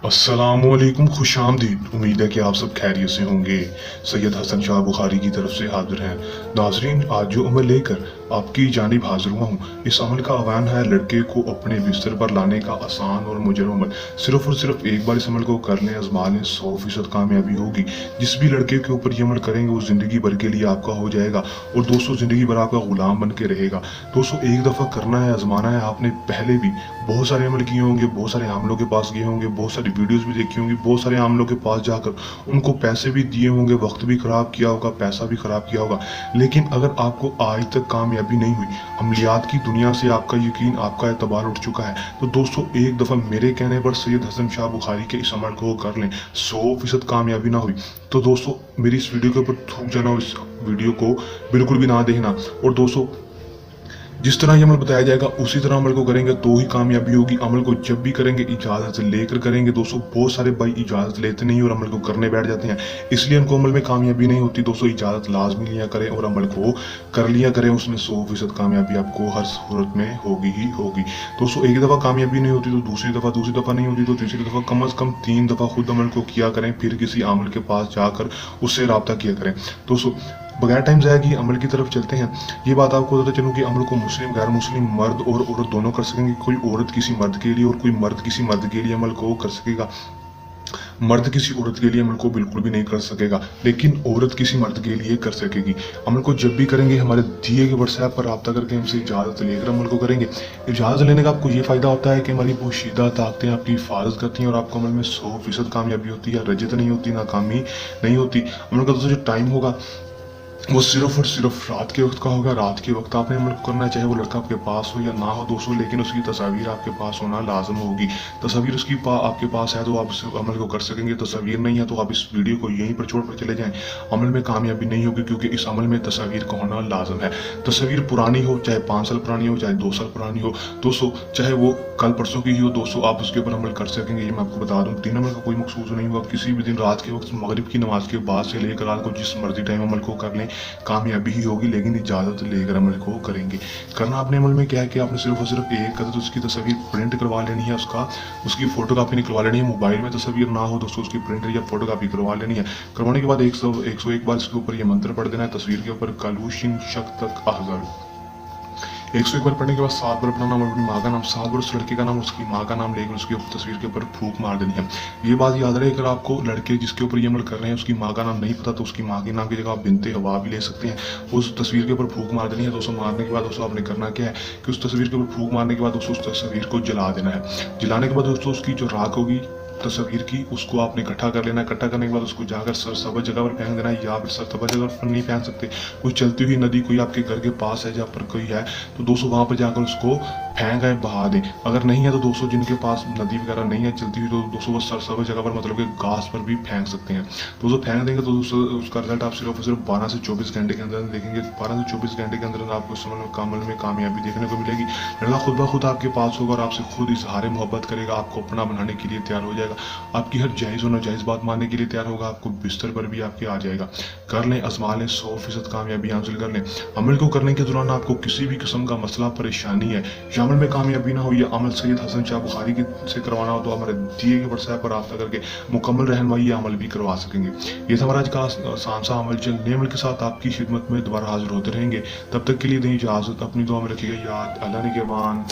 अस्सलामुअलैकुम, खुशामदीद। उम्मीद है कि आप सब खैरियत से होंगे। सैयद हसन शाह बुखारी की तरफ से हाजिर हैं। नाजरीन, आज जो अमल लेकर आपकी जानिब हाजिर हुआ हूँ, इस अमल का आह्वान है लड़के को अपने बिस्तर पर लाने का आसान और मुजरब अमल। सिर्फ और सिर्फ एक बार इस अमल को कर लें, आजमा लें, 100% कामयाबी होगी। जिस भी लड़के के ऊपर ये अमल करेंगे वो ज़िंदगी भर के लिए आपका हो जाएगा और दोस्तों ज़िंदगी भर आपका गुलाम बन के रहेगा। दोस्तों, एक दफ़ा करना है, आजमाना है। आपने पहले भी बहुत सारे अमल किए होंगे, बहुत सारे आमलों के पास गए होंगे, बहुत सारी वीडियोस भी देखी होंगी, बहुत सारे आमलों के पास जाकर उनको पैसे भी दिए होंगे, वक्त भी खराब किया होगा, पैसा भी खराब किया होगा। लेकिन अगर आपको आज तक कामयाबी नहीं हुई, अमलियात की दुनिया से आपका यकीन, आपका एतबार उठ चुका है, तो दोस्तों एक दफ़ा मेरे कहने पर सैयद हसन शाह बुखारी के इस अमल को कर लें। 100% कामयाबी ना हुई तो दोस्तों मेरी इस वीडियो के ऊपर थूक जाना और इस वीडियो को बिल्कुल भी ना देखना। और दोस्तों, जिस तरह ये अमल बताया जाएगा उसी तरह अमल को करेंगे तो ही कामयाबी होगी। अमल को जब भी करेंगे इजाज़त लेकर करेंगे। दोस्तों, बहुत सारे भाई इजाज़त लेते नहीं और अमल को करने बैठ जाते हैं, इसलिए उनको अमल में कामयाबी नहीं होती। दोस्तों, इजाज़त लाजमी लिया करें और अमल को कर लिया करें, उसमें 100% कामयाबी आपको हर सूरत में होगी ही होगी। दोस्तों, एक दफ़ा कामयाबी नहीं होती तो दूसरी दफ़ा नहीं होती तो तीसरी दफ़ा, कम अज़ कम 3 दफ़ा खुद अमल को किया करें, फिर किसी आमिल के पास जाकर उससे रब्ता किया करें। दोस्तों, बगैर टाइम ज़ाया किए अमल की तरफ चलते हैं। ये बात आपको बताता चलूँ कि अमल को मुस्लिम, गैर मुस्लिम, मर्द और औरत दोनों कर सकेंगे। कोई औरत किसी मर्द के लिए और कोई मर्द किसी मर्द के लिए अमल को कर सकेगा। मर्द किसी औरत के लिए अमल को बिल्कुल भी नहीं कर सकेगा, लेकिन औरत किसी मर्द के लिए कर सकेगी। अमल को जब भी करेंगे हमारे दिए गए व्हाट्सएप पर रब्ता करके हमसे इजाज़त लेकर अमल को करेंगे। इजाज़त लेने का आपको ये फ़ायदा होता है कि हमारी पोशीदा ताकतें आपकी हिफाजत करती हैं और आपको अमल में 100% कामयाबी होती है, रजत नहीं होती, नाकामी नहीं होती। अमल का दोस्तों जो टाइम होगा वो सिर्फ और सिर्फ रात के वक्त का होगा। रात के वक्त आपने अमल करना है, चाहे वो लड़का आपके पास हो या ना हो दोस्तों, लेकिन उसकी तस्वीर आपके पास होना लाजम होगी। तस्वीर उसकी आपके पास है तो आप उस अमल को कर सकेंगे, तस्वीर नहीं है तो आप इस वीडियो को यहीं पर छोड़ कर चले जाएं। अमल में कामयाबी नहीं होगी क्योंकि इस अमल में तस्वीर का होना लाजम है। तस्वीर पुरानी हो, चाहे 5 साल पुरानी हो, चाहे 2 साल पुरानी हो दोस्तों, चाहे वो कल परसों की हो दोस्तों, आप उसके ऊपर अमल कर सकेंगे। ये मैं आपको बता दूं, दिन अमल का कोई मकसूद नहीं होगा। किसी भी दिन रात के वक्त मगरिब की नमाज के बाद से लेकर रात को जिस मर्जी टाइम अमल को कर लें, कामयाबी ही होगी। लेकिन इजाज़त लेकर अमल को करेंगे। करना आपने अमल में क्या है कि आपने सिर्फ और सिर्फ एक कदर उसकी तस्वीर प्रिंट करवा लेनी है, उसकी फोटो कापी निकलवा लेनी है। मोबाइल में तस्वीर ना हो दोस्तों, उसकी प्रिंट या फोटो कापी करवा लेनी है। करवाने के बाद 101 बार इसके ऊपर ये मंत्र पढ़ देना है, तस्वीर के ऊपर कलूशिन शक तक अहजर। 101 बार पढ़ने के बाद 7 बार अपना नाम और अपनी माँ का नाम, 7 बार उस लड़के का नाम, उसकी माँ का नाम लेकर उसकी तस्वीर के ऊपर फूंक मार देनी है। ये बात याद रहे, अगर आपको लड़के जिसके ऊपर ये अमल कर रहे हैं उसकी माँ का नाम नहीं पता तो उसकी माँ के नाम की जगह आप बिनते हवा भी ले सकते हैं। उस तस्वीर के ऊपर फूंक मार देनी है। दोस्तों, मारने के बाद दोस्तों आपने करना क्या है कि उस तस्वीर के ऊपर फूंक मारने के बाद दोस्तों उस तस्वीर को जला देना है। जलाने के बाद दोस्तों उसकी जो राख होगी तस्वीर की, उसको आपने इकट्ठा कर लेना है। इकट्ठा करने के बाद उसको जाकर सरसब्ज जगह पर फेंक देना है, या फिर सरसब्ज जगह पर नहीं फेंक सकते, कोई चलती हुई नदी कोई आपके घर के पास है जहाँ पर कोई है तो दोस्तों वहाँ पर जाकर उसको फेंक आए, बहा दें। अगर नहीं है तो दोस्तों जिनके पास नदी वगैरह नहीं है चलती हुई तो दोस्तों वो सरसब्ज जगह पर मतलब कि घास पर भी फेंक सकते हैं। दोस्तों फेंक देंगे तो दोस्तों उसका रिजल्ट आप सिर्फ और सिर्फ 12 से 24 घंटे के अंदर देखेंगे। 12 से 24 घंटे के अंदर आपको इस अमल में कामयाबी देखने को मिलेगी। लड़का खुद ब खुद आपके पास होगा और आपसे खुद इजहार मोहब्बत करेगा, आपको अपना बनाने के लिए तैयार हो जाएगा, आपकी हर जायज़ और नाजायज़ बात मानने के लिए तैयार होगा, आपको बिस्तर पर भी आपके आ जाएगा। कर लें, आजमा लें, 100% कामयाबी हासिल कर लें। अमल को करने के दौरान आपको किसी भी किस्म का मसला परेशानी है या अमल में कामयाबी ना हो या अमल सैयद हसन शाह बुखारी से करवाना हो तो हमारे दिए गए व्हाट्सएप पर रब्ता करके मुकम्मल रहनुमाई या अमल भी करवा सकेंगे। ये था हमारा आज का आसान सा अमल। जल्द नए अमल के साथ आपकी खिदमत में दोबारा हाजिर होते रहेंगे। तब तक के लिए दें इजाज़त, अपनी दुआ में रखिएगा याद। अल्लाह निगहबान।